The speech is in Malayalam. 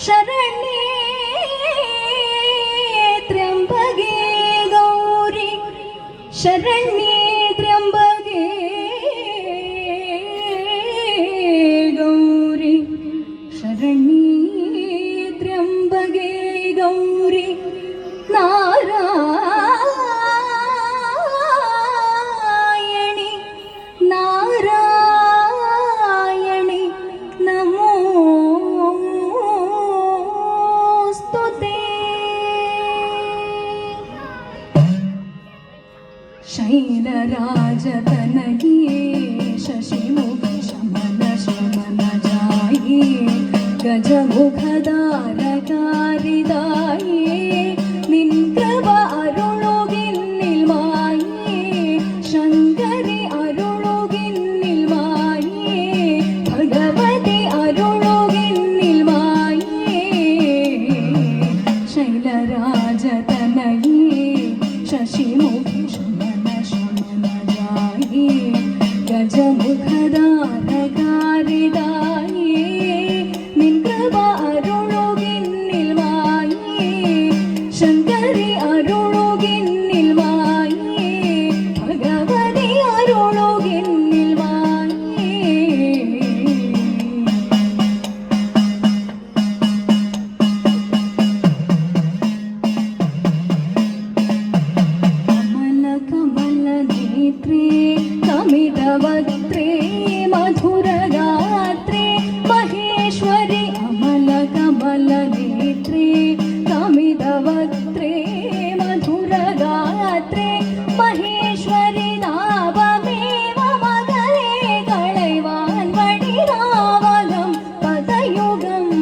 शरण्ये त्र्यंबके गौरी शरण्ये त्र्यंबके गौरी शरण्ये त्र्यंबके गौरी नारायणी नारायणी नमोस्तुते। शैलराजतनये शशिमुख शमन शमन जाये गजमुखदारकारिदाये നിൻകൃപ അരുളുകിന്നിൽ മായേ ശങ്കരി അരുളുകിന്നിൽ മായേ ഭഗവതി അരുളുകിന്നിൽ മായേ ശൈലരാജതനയേ ശശിമുഖി ശമന ശമന ജായേ ഗജമുഖദാരകാരിദായേ നിൻകൃപ അരുളുകിന്നിൽ മായേ ശങ്കരി അരുളുകിന്നിൽ മായേ ഭഗവതി അരുളുകിന്നിൽ മായേ. കമല കമല നേത്രേ കമിതവക്ത്രേ മധുരഗാത്രേ മഹേശ്വരി അമല കമല നേത്രേ കമിതവക്ത്രേ മധുരഗാത്രേ മഹേശ്വരി നാമമേവ മകളെ കളൈവാൻ വടിരാവകം പദയുഗം